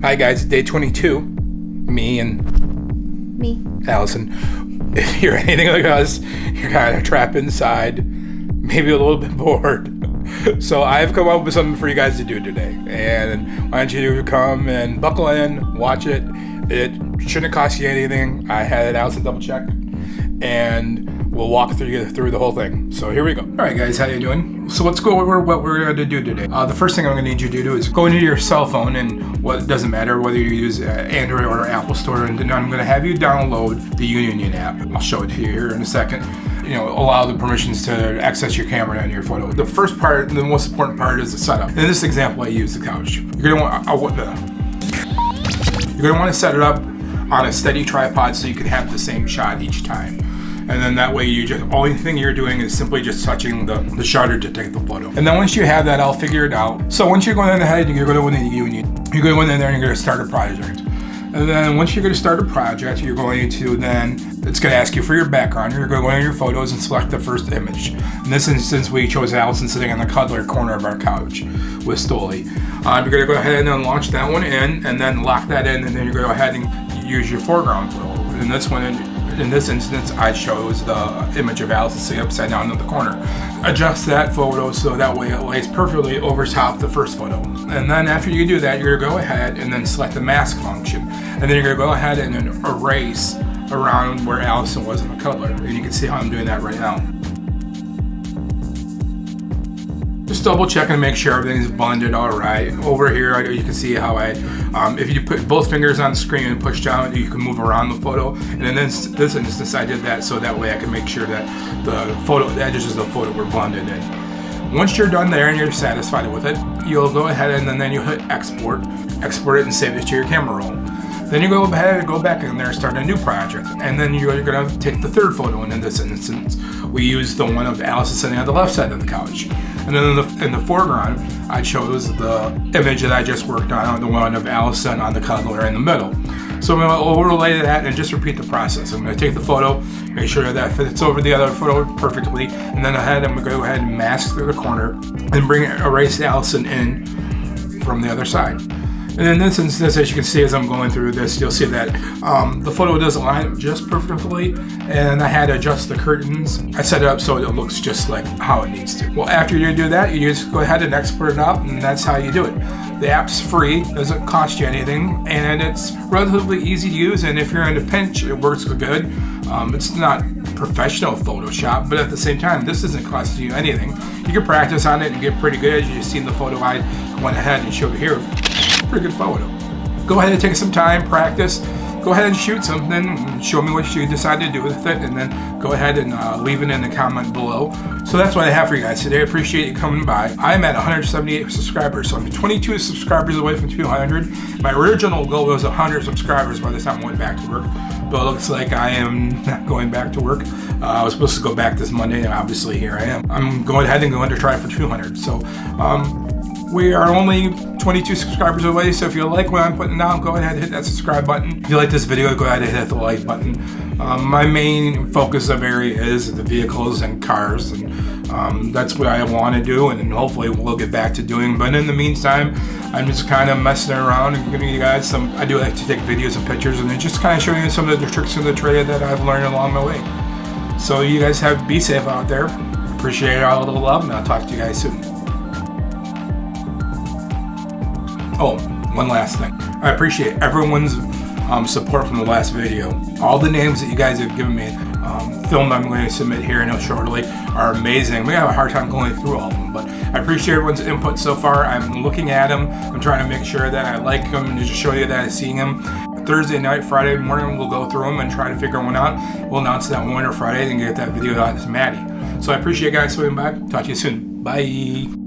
Hi guys, day 22. Me Allison. If you're anything like us, you're kind of trapped inside, maybe a little bit bored. So I've come up with something for you guys to do today. And why don't you come and buckle in, watch it. It shouldn't cost you anything. I had Allison double check. And we'll walk through the whole thing. So here we go. All right, guys, how you doing? So let's go over what we're going to do today. The first thing I'm going to need you to do is go into your cell phone, and it doesn't matter whether you use Android or Apple Store, and then I'm going to have you download the Union app. I'll show it to you here in a second. Allow the permissions to access your camera and your photo. The first part, the most important part, is the setup. In this example, I use the couch. You're going to want to set it up on a steady tripod so you can have the same shot each time. And then that way only thing you're doing is simply just touching the shutter to take the photo. And then once you have that, I'll figure it out. So once you're going ahead, you're going to go into the Union. You're going to go in there and you're going to start a project. And then once you're going to start a project, you're going to it's going to ask you for your background. You're going to go into your photos and select the first image. In this instance, we chose Allison sitting on the cuddler corner of our couch with Stoli. You're going to go ahead and then launch that one in, and then lock that in, and then you're going to go ahead and use your foreground photo. In this instance, I chose the image of Allison sitting upside down in the corner. Adjust that photo so that way it lays perfectly over top the first photo. And then after you do that, you're going to go ahead and then select the mask function. And then you're going to go ahead and then erase around where Allison was in the cuddler. And you can see how I'm doing that right now. Just double check and make sure everything's blended all right. Over here, you can see how if you put both fingers on the screen and push down, you can move around the photo. And in this instance, I did that so that way I can make sure that the edges of the photo were blended in. Once you're done there and you're satisfied with it, you'll go ahead and then you hit export it and save it to your camera roll. Then you go ahead and go back in there and start a new project. And then you're going to take the third photo, and in this instance, we use the one of Allison sitting on the left side of the couch. And then in the foreground, I chose the image that I just worked on, the one of Allison on the cuddler in the middle. So I'm going to overlay that and just repeat the process. I'm going to take the photo, make sure that fits over the other photo perfectly, and then I'm going to go ahead and mask through the corner and erase Allison in from the other side. And in this instance, as you can see as I'm going through this, you'll see that the photo doesn't line up just perfectly, and I had to adjust the curtains. I set it up so it looks just like how it needs to. Well, after you do that, you just go ahead and export it out, and that's how you do it. The app's free, doesn't cost you anything, and it's relatively easy to use, and if you're in a pinch, it works good. It's not professional Photoshop, but at the same time, this isn't costing you anything. You can practice on it and get pretty good. As you've seen the photo I went ahead and showed here. Pretty good photo. Go ahead and take some time, practice. Go ahead and shoot something, show me what you decide to do with it, and then go ahead and leave it in the comment below. So that's what I have for you guys today. I appreciate you coming by. I'm at 178 subscribers, so I'm 22 subscribers away from 200. My original goal was 100 subscribers by the time I went back to work, but it looks like I am not going back to work. I was supposed to go back this Monday, and obviously here I am. I'm going ahead and going to try for 200. So we are only 22 subscribers away, so if you like what I'm putting down, go ahead and hit that subscribe button. If you like this video, go ahead and hit the like button. My main focus of area is the vehicles and cars, and that's what I want to do, and hopefully we'll get back to doing. But in the meantime, I'm just kind of messing around and giving you guys I do like to take videos and pictures, and then just kind of showing you some of the tricks of the trade that I've learned along my way. So you guys be safe out there. Appreciate all the love, and I'll talk to you guys soon. Oh, one last thing. I appreciate everyone's support from the last video. All the names that you guys have given me, film I'm going to submit here shortly, are amazing. We have a hard time going through all of them, but I appreciate everyone's input so far. I'm looking at them. I'm trying to make sure that I like them and just show you that I'm seeing them. Thursday night, Friday morning, we'll go through them and try to figure one out. We'll announce that one or Friday and get that video out to Maddie. So I appreciate you guys swinging by. Talk to you soon. Bye.